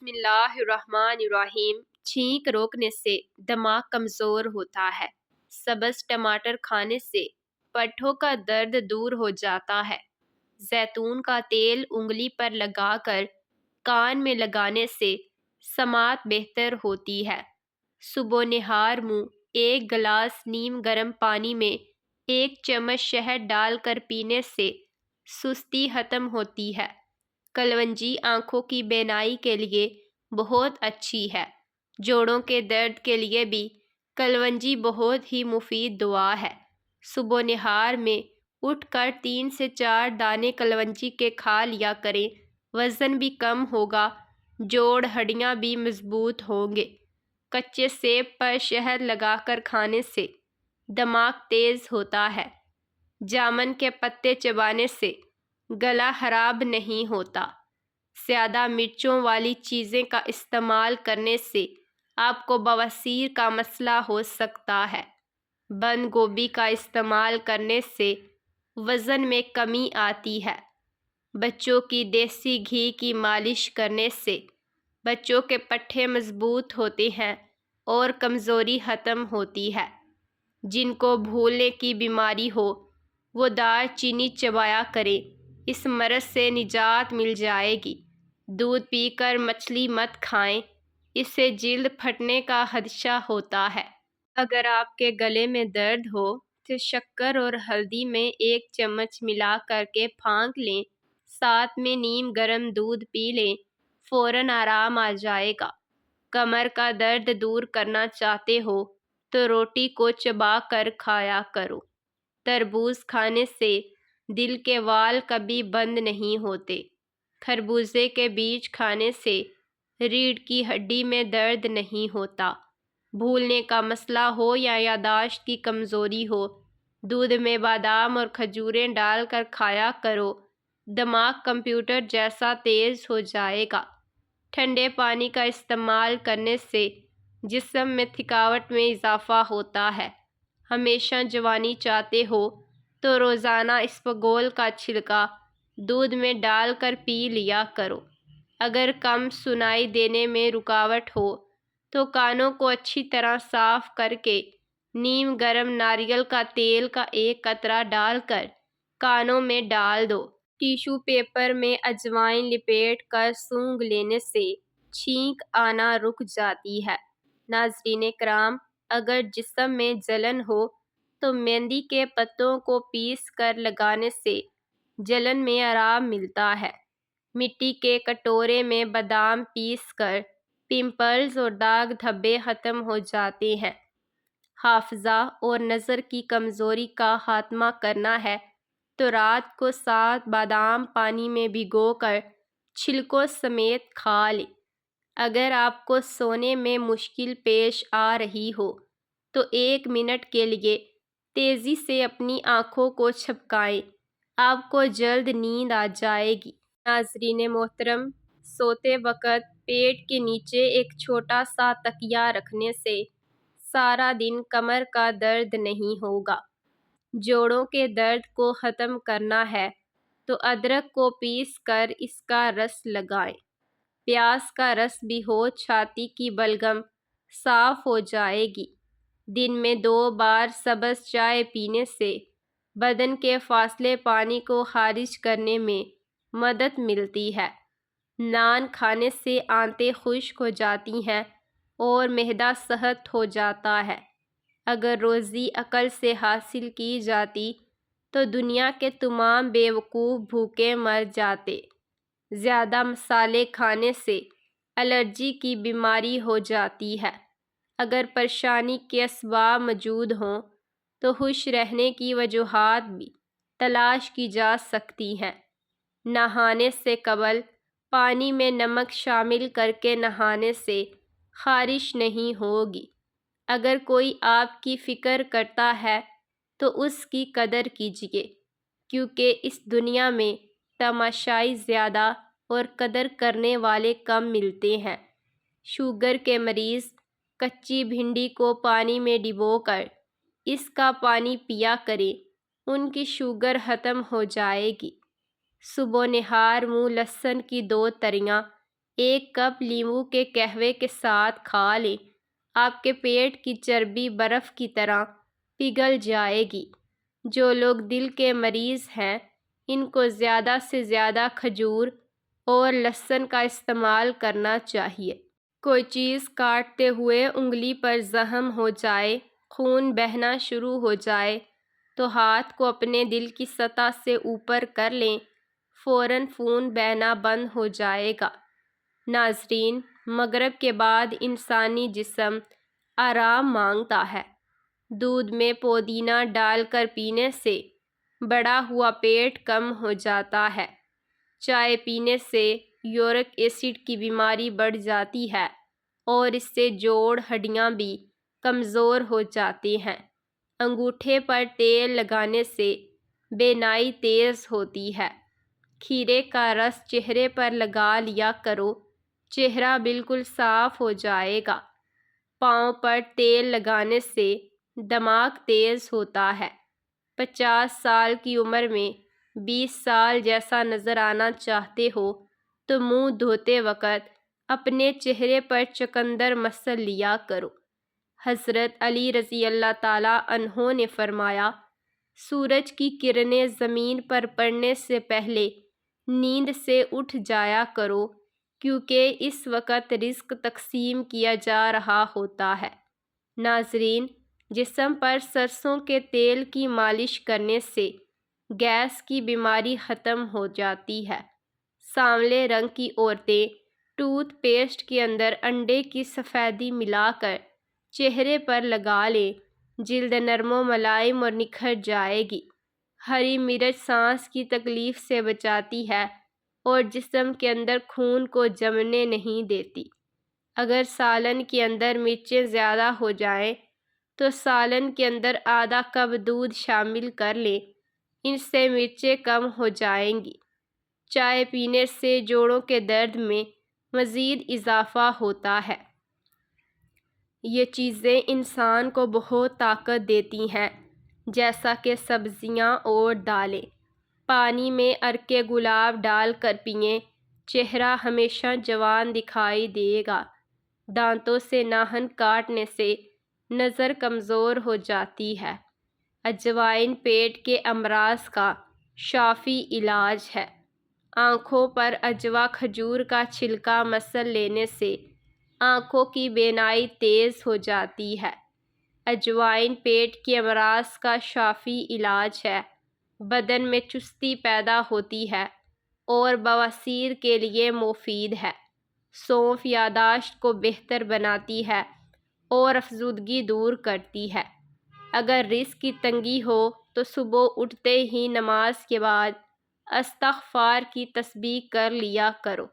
بسم اللہ الرحمن الرحیم۔ چھینک روکنے سے دماغ کمزور ہوتا ہے۔ سبز ٹماٹر کھانے سے پٹھوں کا درد دور ہو جاتا ہے۔ زیتون کا تیل انگلی پر لگا کر کان میں لگانے سے سماعت بہتر ہوتی ہے۔ صبح نہار منہ ایک گلاس نیم گرم پانی میں 1 چمچ شہد ڈال کر پینے سے سستی ختم ہوتی ہے۔ کلونجی آنکھوں کی بینائی کے لیے بہت اچھی ہے۔ جوڑوں کے درد کے لیے بھی کلونجی بہت ہی مفید دوا ہے۔ صبح نہار میں اٹھ کر 3 سے 4 دانے کلونجی کے کھا لیا کریں، وزن بھی کم ہوگا، جوڑ ہڈیاں بھی مضبوط ہوں گے۔ کچے سیب پر شہد لگا کر کھانے سے دماغ تیز ہوتا ہے۔ جامن کے پتے چبانے سے گلا خراب نہیں ہوتا۔ زیادہ مرچوں والی چیزیں کا استعمال کرنے سے آپ کو بواسیر کا مسئلہ ہو سکتا ہے۔ بند گوبھی کا استعمال کرنے سے وزن میں کمی آتی ہے۔ بچوں کی دیسی گھی کی مالش کرنے سے بچوں کے پٹھے مضبوط ہوتے ہیں اور کمزوری ختم ہوتی ہے۔ جن کو بھولنے کی بیماری ہو وہ دار چینی چبایا کریں، اس مرض سے نجات مل جائے گی۔ دودھ پی کر مچھلی مت کھائیں، اس سے جلد پھٹنے کا خدشہ ہوتا ہے۔ اگر آپ کے گلے میں درد ہو تو شکر اور ہلدی میں 1 چمچ ملا کر کے پھانک لیں، ساتھ میں نیم گرم دودھ پی لیں، فوراً آرام آ جائے گا۔ کمر کا درد دور کرنا چاہتے ہو تو روٹی کو چبا کر کھایا کرو۔ تربوز کھانے سے دل کے وال کبھی بند نہیں ہوتے۔ خربوزے کے بیج کھانے سے ریڑھ کی ہڈی میں درد نہیں ہوتا۔ بھولنے کا مسئلہ ہو یا یادداشت کی کمزوری ہو، دودھ میں بادام اور کھجوریں ڈال کر کھایا کرو، دماغ کمپیوٹر جیسا تیز ہو جائے گا۔ ٹھنڈے پانی کا استعمال کرنے سے جسم میں تھکاوٹ میں اضافہ ہوتا ہے۔ ہمیشہ جوانی چاہتے ہو تو روزانہ اسپغول کا چھلکا دودھ میں ڈال کر پی لیا کرو۔ اگر کم سنائی دینے میں رکاوٹ ہو تو کانوں کو اچھی طرح صاف کر کے نیم گرم ناریل کا تیل کا 1 قطرہ ڈال کر کانوں میں ڈال دو۔ ٹیشو پیپر میں اجوائن لپیٹ کر سونگھ لینے سے چھینک آنا رک جاتی ہے۔ ناظرین کرام، اگر جسم میں جلن ہو تو مہندی کے پتوں کو پیس کر لگانے سے جلن میں آرام ملتا ہے۔ مٹی کے کٹورے میں بادام پیس کر پمپلز اور داغ دھبے ختم ہو جاتے ہیں۔ حافظہ اور نظر کی کمزوری کا خاتمہ کرنا ہے تو رات کو 7 بادام پانی میں بھگو کر چھلکوں سمیت کھا لیں۔ اگر آپ کو سونے میں مشکل پیش آ رہی ہو تو 1 منٹ کے لیے تیزی سے اپنی آنکھوں کو جھپکائیں، آپ کو جلد نیند آ جائے گی۔ ناظرین محترم، سوتے وقت پیٹ کے نیچے ایک چھوٹا سا تکیہ رکھنے سے سارا دن کمر کا درد نہیں ہوگا۔ جوڑوں کے درد کو ختم کرنا ہے تو ادرک کو پیس کر اس کا رس لگائیں۔ پیاز کا رس بھی ہو، چھاتی کی بلغم صاف ہو جائے گی۔ دن میں 2 بار سبز چائے پینے سے بدن کے فاضلے پانی کو خارج کرنے میں مدد ملتی ہے۔ نان کھانے سے آنتیں خشک ہو جاتی ہیں اور معدہ سخت ہو جاتا ہے۔ اگر روزی عقل سے حاصل کی جاتی تو دنیا کے تمام بیوقوف بھوکے مر جاتے۔ زیادہ مسالے کھانے سے الرجی کی بیماری ہو جاتی ہے۔ اگر پریشانی کے اسباب موجود ہوں تو خوش رہنے کی وجوہات بھی تلاش کی جا سکتی ہیں۔ نہانے سے قبل پانی میں نمک شامل کر کے نہانے سے خارش نہیں ہوگی۔ اگر کوئی آپ کی فکر کرتا ہے تو اس کی قدر کیجیے، کیونکہ اس دنیا میں تماشائی زیادہ اور قدر کرنے والے کم ملتے ہیں۔ شوگر کے مریض کچی بھنڈی کو پانی میں ڈبو کر اس کا پانی پیا کریں، ان کی شوگر ختم ہو جائے گی۔ صبح نہار منہ لہسن کی 2 تریاں 1 کپ لیموں کے قہوے کے ساتھ کھا لیں، آپ کے پیٹ کی چربی برف کی طرح پگھل جائے گی۔ جو لوگ دل کے مریض ہیں ان کو زیادہ سے زیادہ کھجور اور لہسن کا استعمال کرنا چاہیے۔ کوئی چیز کاٹتے ہوئے انگلی پر زخم ہو جائے، خون بہنا شروع ہو جائے تو ہاتھ کو اپنے دل کی سطح سے اوپر کر لیں، فوراً خون بہنا بند ہو جائے گا۔ ناظرین، مغرب کے بعد انسانی جسم آرام مانگتا ہے۔ دودھ میں پودینہ ڈال کر پینے سے بڑھا ہوا پیٹ کم ہو جاتا ہے۔ چائے پینے سے یورک ایسڈ کی بیماری بڑھ جاتی ہے اور اس سے جوڑ ہڈیاں بھی کمزور ہو جاتی ہیں۔ انگوٹھے پر تیل لگانے سے بینائی تیز ہوتی ہے۔ کھیرے کا رس چہرے پر لگا لیا کرو، چہرہ بالکل صاف ہو جائے گا۔ پاؤں پر تیل لگانے سے دماغ تیز ہوتا ہے۔ 50 سال کی عمر میں 20 سال جیسا نظر آنا چاہتے ہو تو منہ دھوتے وقت اپنے چہرے پر چقندر مسل لیا کرو۔ حضرت علی رضی اللہ تعالیٰ عنہ نے فرمایا، سورج کی کرنیں زمین پر پڑنے سے پہلے نیند سے اٹھ جایا کرو، کیونکہ اس وقت رزق تقسیم کیا جا رہا ہوتا ہے۔ ناظرین، جسم پر سرسوں کے تیل کی مالش کرنے سے گیس کی بیماری ختم ہو جاتی ہے۔ سانولے رنگ کی عورتیں ٹوتھ پیسٹ کے اندر انڈے کی سفیدی ملا کر چہرے پر لگا لیں، جلد نرم و ملائم اور نکھر جائے گی۔ ہری مرچ سانس کی تکلیف سے بچاتی ہے اور جسم کے اندر خون کو جمنے نہیں دیتی۔ اگر سالن کے اندر مرچیں زیادہ ہو جائیں تو سالن کے اندر آدھا کپ دودھ شامل کر لیں، ان سے مرچیں کم ہو جائیں گی۔ چائے پینے سے جوڑوں کے درد میں مزید اضافہ ہوتا ہے۔ یہ چیزیں انسان کو بہت طاقت دیتی ہیں، جیسا کہ سبزیاں اور دالیں۔ پانی میں عرق گلاب ڈال کر پئیں، چہرہ ہمیشہ جوان دکھائی دے گا۔ دانتوں سے ناخن کاٹنے سے نظر کمزور ہو جاتی ہے۔ اجوائن پیٹ کے امراض کا شافی علاج ہے۔ آنکھوں پر اجوا کھجور کا چھلکا مسل لینے سے آنکھوں کی بینائی تیز ہو جاتی ہے۔ اجوائن پیٹ کے امراض کا شافی علاج ہے۔ بدن میں چستی پیدا ہوتی ہے اور بواسیر کے لیے مفید ہے۔ سونف یادداشت کو بہتر بناتی ہے اور افسردگی دور کرتی ہے۔ اگر رزق کی تنگی ہو تو صبح اٹھتے ہی نماز کے بعد استغفار کی تسبیح کر لیا کرو۔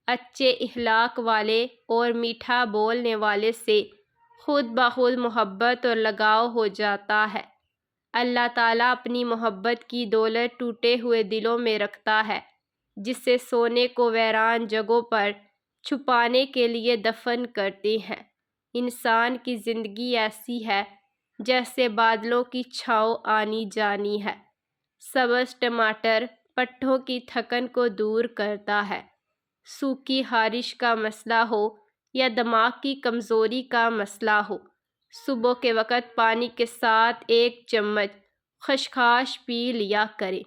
اچھے اخلاق والے اور میٹھا بولنے والے سے خود بخود محبت اور لگاؤ ہو جاتا ہے۔ اللہ تعالیٰ اپنی محبت کی دولت ٹوٹے ہوئے دلوں میں رکھتا ہے، جسے سونے کو ویران جگہوں پر چھپانے کے لیے دفن کرتے ہیں۔ انسان کی زندگی ایسی ہے جیسے بادلوں کی چھاؤں آنی جانی ہے۔ سبز ٹماٹر پٹھوں کی تھکن کو دور کرتا ہے۔ سوکھی خارش کا مسئلہ ہو یا دماغ کی کمزوری کا مسئلہ ہو، صبح کے وقت پانی کے ساتھ 1 چمچ خشخاش پی لیا کریں۔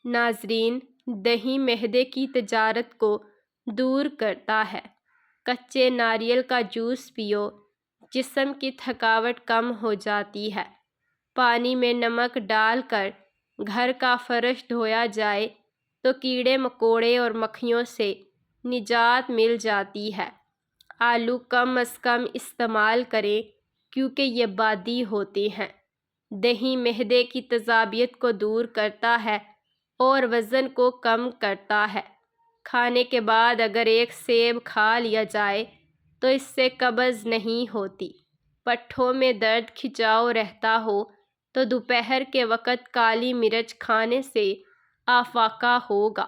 ناظرین، دہی معدے کی تجارت کو دور کرتا ہے۔ کچے ناریل کا جوس پیو، جسم کی تھکاوٹ کم ہو جاتی ہے۔ پانی میں نمک ڈال کر گھر کا فرش دھویا جائے تو کیڑے مکوڑے اور مکھیوں سے نجات مل جاتی ہے۔ آلو کم از کم استعمال کریں کیونکہ یہ بادی ہوتے ہیں۔ دہی معدے کی تیزابیت کو دور کرتا ہے اور وزن کو کم کرتا ہے۔ کھانے کے بعد اگر 1 سیب کھا لیا جائے تو اس سے قبض نہیں ہوتی۔ پٹھوں میں درد کھچاؤ رہتا ہو تو دوپہر کے وقت کالی مرچ کھانے سے افاقہ ہوگا۔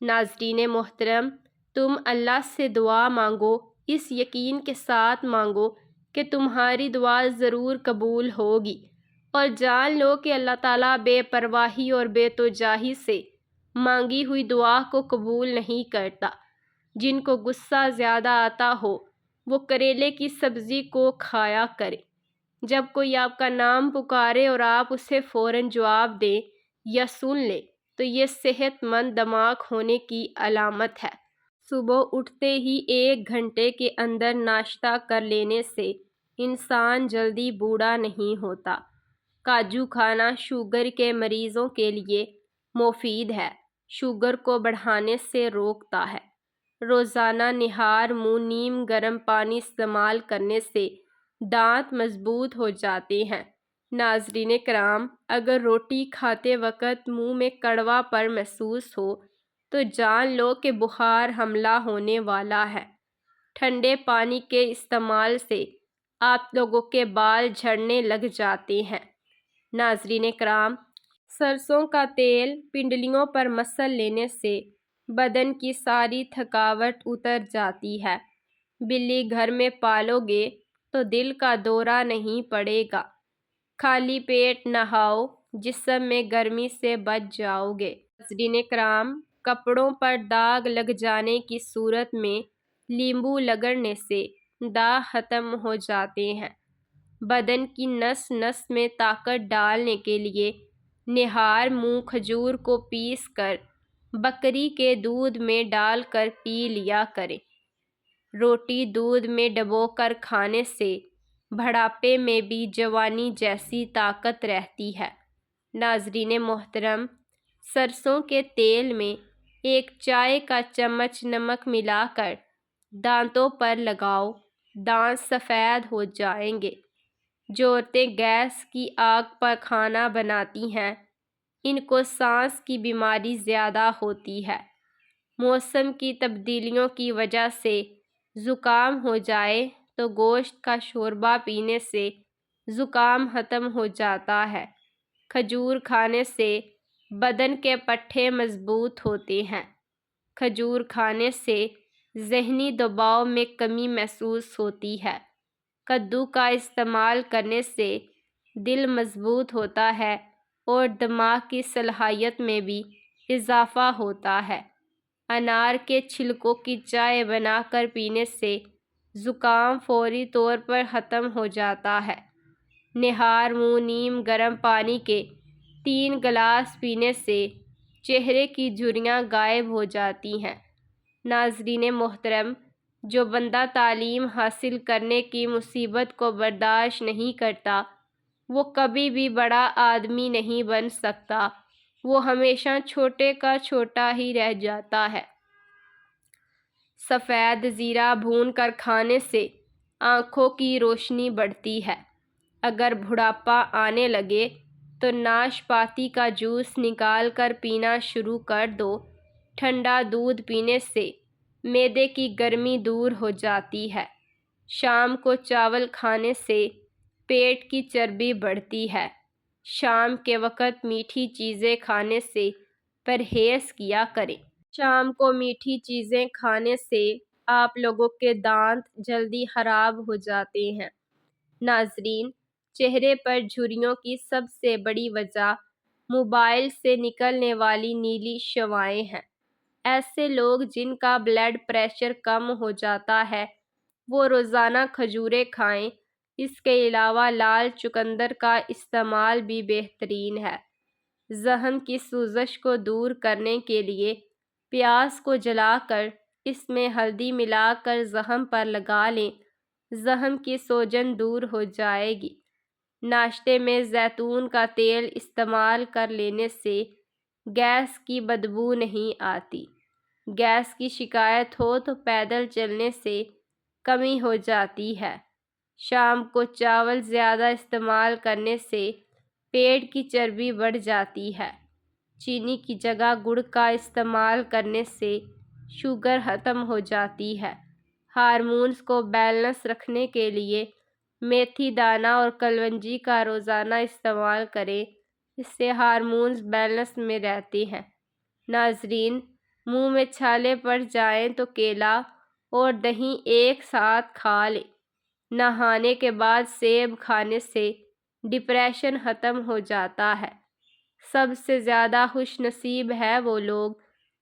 ناظرین محترم، تم اللہ سے دعا مانگو، اس یقین کے ساتھ مانگو کہ تمہاری دعا ضرور قبول ہوگی، اور جان لو کہ اللہ تعالیٰ بے پرواہی اور بے توجہی سے مانگی ہوئی دعا کو قبول نہیں کرتا۔ جن کو غصہ زیادہ آتا ہو وہ کریلے کی سبزی کو کھایا کرے۔ جب کوئی آپ کا نام پکارے اور آپ اسے فوراً جواب دیں یا سن لیں تو یہ صحت مند دماغ ہونے کی علامت ہے۔ صبح اٹھتے ہی 1 گھنٹے کے اندر ناشتہ کر لینے سے انسان جلدی بوڑھا نہیں ہوتا۔ کاجو کھانا شوگر کے مریضوں کے لیے مفید ہے، شوگر کو بڑھانے سے روکتا ہے۔ روزانہ نہار منہ نیم گرم پانی استعمال کرنے سے دانت مضبوط ہو جاتے ہیں۔ ناظرین کرام، اگر روٹی کھاتے وقت منہ میں کڑوا پن محسوس ہو تو جان لو کہ بخار حملہ ہونے والا ہے۔ ٹھنڈے پانی کے استعمال سے آپ لوگوں کے بال جھڑنے لگ جاتے ہیں۔ ناظرین کرام، سرسوں کا تیل پنڈلیوں پر مسل لینے سے بدن کی ساری تھکاوٹ اتر جاتی ہے۔ بلی گھر میں پالو گے تو دل کا دورہ نہیں پڑے گا۔ خالی پیٹ نہاؤ، جسم میں گرمی سے بچ جاؤ گے۔ ناظرین کرام، کپڑوں پر داغ لگ جانے کی صورت میں لیمبو رگڑنے سے داغ ختم ہو جاتے ہیں۔ بدن کی نس نس میں طاقت ڈالنے کے لیے نہار منہ کھجور کو پیس کر بکری کے دودھ میں ڈال کر پی لیا کریں۔ روٹی دودھ میں ڈبو کر کھانے سے بڑھاپے میں بھی جوانی جیسی طاقت رہتی ہے۔ ناظرین محترم، سرسوں کے تیل میں 1 چائے کا چمچ نمک ملا کر دانتوں پر لگاؤ، دانت سفید ہو جائیں گے۔ جو عورتیں گیس کی آگ پر کھانا بناتی ہیں ان کو سانس کی بیماری زیادہ ہوتی ہے۔ موسم کی تبدیلیوں کی وجہ سے زکام ہو جائے تو گوشت کا شوربہ پینے سے زکام ختم ہو جاتا ہے۔ کھجور کھانے سے بدن کے پٹھے مضبوط ہوتے ہیں۔ کھجور کھانے سے ذہنی دباؤ میں کمی محسوس ہوتی ہے۔ کدو کا استعمال کرنے سے دل مضبوط ہوتا ہے اور دماغ کی صلاحیت میں بھی اضافہ ہوتا ہے۔ انار کے چھلکوں کی چائے بنا کر پینے سے زکام فوری طور پر ختم ہو جاتا ہے۔ نہار منہ نیم گرم پانی کے 3 گلاس پینے سے چہرے کی جھریاں غائب ہو جاتی ہیں۔ ناظرین محترم، جو بندہ تعلیم حاصل کرنے کی مصیبت کو برداشت نہیں کرتا وہ کبھی بھی بڑا آدمی نہیں بن سکتا، وہ ہمیشہ چھوٹے کا چھوٹا ہی رہ جاتا ہے۔ سفید زیرہ بھون کر کھانے سے آنکھوں کی روشنی بڑھتی ہے۔ اگر بڑھاپا آنے لگے تو ناشپاتی کا جوس نکال کر پینا شروع کر دو۔ ٹھنڈا دودھ پینے سے معدے کی گرمی دور ہو جاتی ہے۔ شام کو چاول کھانے سے پیٹ کی چربی بڑھتی ہے۔ شام کے وقت میٹھی چیزیں کھانے سے پرہیز کیا کریں۔ شام کو میٹھی چیزیں کھانے سے آپ لوگوں کے دانت جلدی خراب ہو جاتے ہیں۔ ناظرین، چہرے پر جھریوں کی سب سے بڑی وجہ موبائل سے نکلنے والی نیلی شعاعیں ہیں۔ ایسے لوگ جن کا بلڈ پریشر کم ہو جاتا ہے وہ روزانہ کھجوریں کھائیں۔ اس کے علاوہ لال چقندر کا استعمال بھی بہترین ہے۔ زخم کی سوزش کو دور کرنے کے لیے پیاز کو جلا کر اس میں ہلدی ملا کر زخم پر لگا لیں، زخم کی سوجن دور ہو جائے گی۔ ناشتے میں زیتون کا تیل استعمال کر لینے سے گیس کی بدبو نہیں آتی۔ گیس کی شکایت ہو تو پیدل چلنے سے کمی ہو جاتی ہے۔ شام کو چاول زیادہ استعمال کرنے سے پیٹ کی چربی بڑھ جاتی ہے۔ چینی کی جگہ گڑ کا استعمال کرنے سے شوگر ختم ہو جاتی ہے۔ ہارمونز کو بیلنس رکھنے کے لیے میتھی دانہ اور کلونجی کا روزانہ استعمال کریں، اس سے ہارمونز بیلنس میں رہتے ہیں۔ ناظرین، منہ میں چھالے پڑ جائیں تو کیلا اور دہی ایک ساتھ کھا لیں۔ نہانے کے بعد سیب کھانے سے ڈپریشن ختم ہو جاتا ہے۔ سب سے زیادہ خوش نصیب ہے وہ لوگ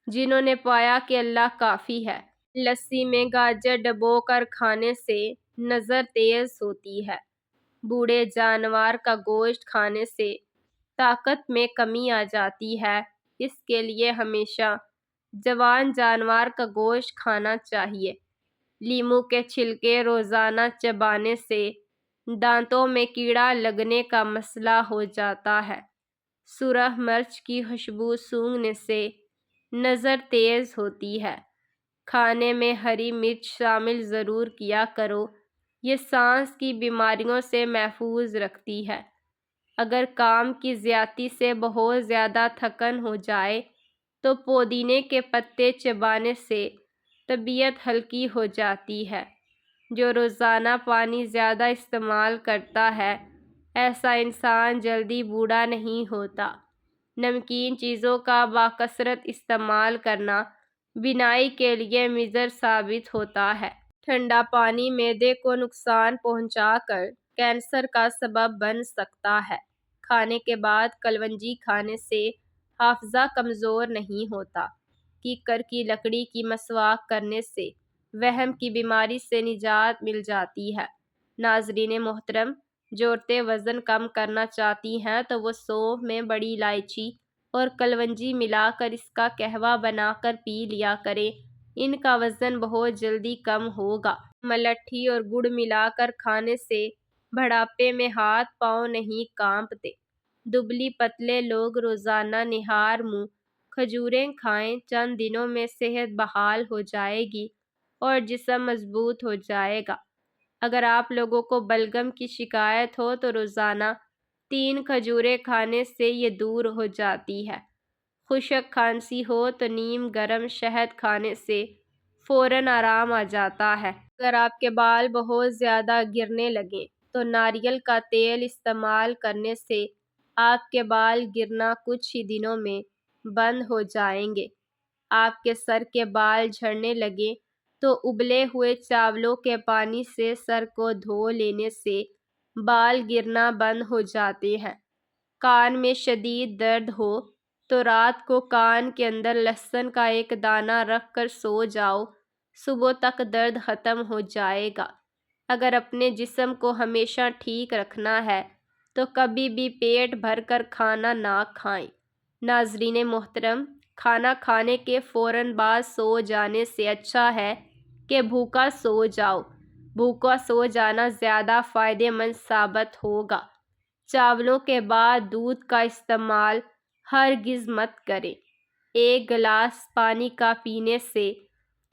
جنہوں نے پایا کہ اللہ کافی ہے۔ لسی میں گاجر ڈبو کر کھانے سے نظر تیز ہوتی ہے۔ بوڑھے جانور کا گوشت کھانے سے طاقت میں کمی آ جاتی ہے، اس کے لیے ہمیشہ جوان جانور کا گوشت کھانا چاہیے۔ لیموں کے چھلکے روزانہ چبانے سے دانتوں میں کیڑا لگنے کا مسئلہ ہو جاتا ہے۔ سرخ مرچ کی خوشبو سونگھنے سے نظر تیز ہوتی ہے۔ کھانے میں ہری مرچ شامل ضرور کیا کرو، یہ سانس کی بیماریوں سے محفوظ رکھتی ہے۔ اگر کام کی زیادتی سے بہت زیادہ تھکن ہو جائے تو پودینے کے پتے چبانے سے طبیعت ہلکی ہو جاتی ہے۔ جو روزانہ پانی زیادہ استعمال کرتا ہے ایسا انسان جلدی بوڑھا نہیں ہوتا۔ نمکین چیزوں کا بکثرت استعمال کرنا بینائی کے لیے مضر ثابت ہوتا ہے۔ ٹھنڈا پانی معدے کو نقصان پہنچا کر کینسر کا سبب بن سکتا ہے۔ کھانے کے بعد کلونجی کھانے سے حافظہ کمزور نہیں ہوتا۔ کیکر کی لکڑی کی مسواک کرنے سے وہم کی بیماری سے نجات مل جاتی ہے۔ ناظرین محترم، جو عورتیں وزن کم کرنا چاہتی ہیں تو وہ سونف میں بڑی الائچی اور کلونجی ملا کر اس کا قہوہ بنا کر پی لیا کریں، ان کا وزن بہت جلدی کم ہوگا۔ ملٹھی اور گڑ ملا کر کھانے سے بڑھاپے میں ہاتھ پاؤں نہیں کانپتے۔ دبلی پتلے لوگ روزانہ نہار منہ کھجوریں کھائیں، چند دنوں میں صحت بحال ہو جائے گی اور جسم مضبوط ہو جائے گا۔ اگر آپ لوگوں کو بلغم کی شکایت ہو تو روزانہ 3 کھجوریں کھانے سے یہ دور ہو جاتی ہے۔ خشک کھانسی ہو تو نیم گرم شہد کھانے سے فوراً آرام آ جاتا ہے۔ اگر آپ کے بال بہت زیادہ گرنے لگیں تو ناریل کا تیل استعمال کرنے سے آپ کے بال گرنا کچھ ہی دنوں میں بند ہو جائیں گے۔ آپ کے سر کے بال جھڑنے لگیں تو ابلے ہوئے چاولوں کے پانی سے سر کو دھو لینے سے بال گرنا بند ہو جاتے ہیں۔ کان میں شدید درد ہو تو رات کو کان کے اندر لہسن کا ایک دانہ رکھ کر سو جاؤ، صبح تک درد ختم ہو جائے گا۔ اگر اپنے جسم کو ہمیشہ ٹھیک رکھنا ہے تو کبھی بھی پیٹ بھر کر کھانا نہ کھائیں۔ ناظرین محترم، کھانا کھانے کے فوراً بعد سو جانے سے اچھا ہے کہ بھوکا سو جاؤ۔ بھوکا سو جانا زیادہ فائدہ مند ثابت ہوگا۔ چاولوں کے بعد دودھ کا استعمال ہرگز مت کریں۔ 1 گلاس پانی کا پینے سے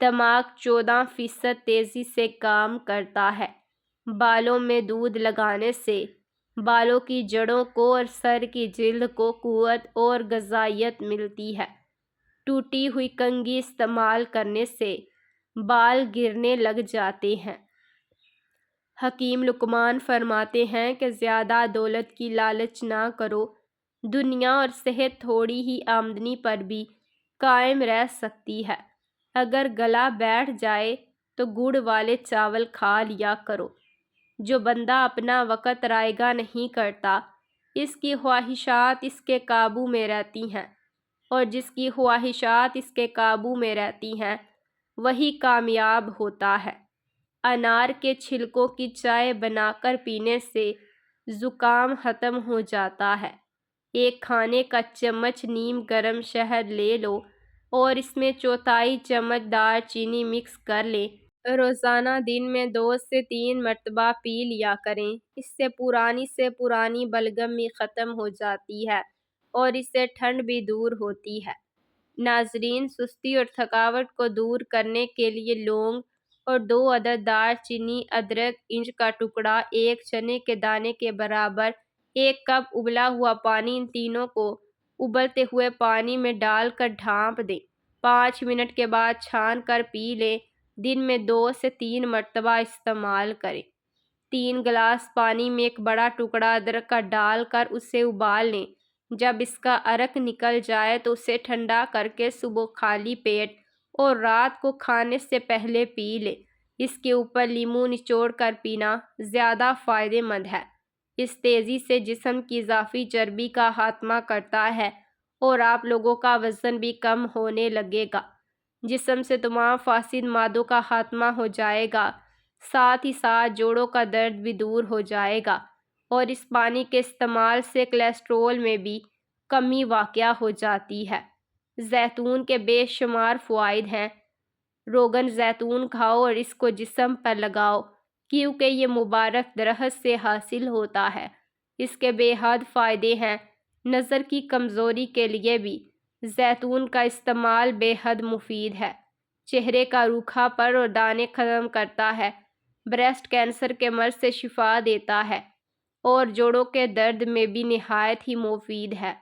دماغ 14% تیزی سے کام کرتا ہے۔ بالوں میں دودھ لگانے سے بالوں کی جڑوں کو اور سر کی جلد کو قوت اور غذائیت ملتی ہے۔ ٹوٹی ہوئی کنگھی استعمال کرنے سے بال گرنے لگ جاتے ہیں۔ حکیم لقمان فرماتے ہیں کہ زیادہ دولت کی لالچ نہ کرو، دنیا اور صحت تھوڑی ہی آمدنی پر بھی قائم رہ سکتی ہے۔ اگر گلا بیٹھ جائے تو گڑ والے چاول کھا لیا کرو۔ جو بندہ اپنا وقت رائگاں نہیں کرتا، اس کی خواہشات اس کے قابو میں رہتی ہیں، اور جس کی خواہشات اس کے قابو میں رہتی ہیں وہی کامیاب ہوتا ہے۔ انار کے چھلکوں کی چائے بنا کر پینے سے زکام ختم ہو جاتا ہے۔ 1 کھانے کا چمچ نیم گرم شہد لے لو اور اس میں 1/4 چمچ دار چینی مکس کر لیں۔ روزانہ دن میں 2 سے 3 مرتبہ پی لیا کریں۔ اس سے پرانی بلغم بھی ختم ہو جاتی ہے اور اس سے ٹھنڈ بھی دور ہوتی ہے۔ ناظرین، سستی اور تھکاوٹ کو دور کرنے کے لیے لونگ اور 2 عدد دار چینی، ادرک، انج کا ٹکڑا، 1 چنے کے دانے کے برابر 1 کپ ابلا ہوا پانی، ان تینوں کو ابلتے ہوئے پانی میں ڈال کر ڈھانپ دیں۔ 5 منٹ کے بعد چھان کر پی لیں۔ دن میں 2 سے 3 مرتبہ استعمال کریں۔ 3 گلاس پانی میں 1 بڑا ٹکڑا ادرک کا ڈال کر اسے ابال لیں۔ جب اس کا عرق نکل جائے تو اسے ٹھنڈا کر کے صبح خالی پیٹ اور رات کو کھانے سے پہلے پی لیں۔ اس کے اوپر لیموں نچوڑ کر پینا زیادہ فائدہ مند ہے۔ اس تیزی سے جسم کی اضافی چربی کا خاتمہ کرتا ہے اور آپ لوگوں کا وزن بھی کم ہونے لگے گا۔ جسم سے تمام فاسد مادوں کا خاتمہ ہو جائے گا، ساتھ ہی ساتھ جوڑوں کا درد بھی دور ہو جائے گا، اور اس پانی کے استعمال سے کولیسٹرول میں بھی کمی واقع ہو جاتی ہے۔ زیتون کے بے شمار فوائد ہیں۔ روغن زیتون کھاؤ اور اس کو جسم پر لگاؤ، کیونکہ یہ مبارک درخت سے حاصل ہوتا ہے۔ اس کے بے حد فائدے ہیں۔ نظر کی کمزوری کے لیے بھی زیتون کا استعمال بے حد مفید ہے۔ چہرے کا روکھا پن اور دانے ختم کرتا ہے، بریسٹ کینسر کے مرض سے شفا دیتا ہے، اور جوڑوں کے درد میں بھی نہایت ہی مفید ہے۔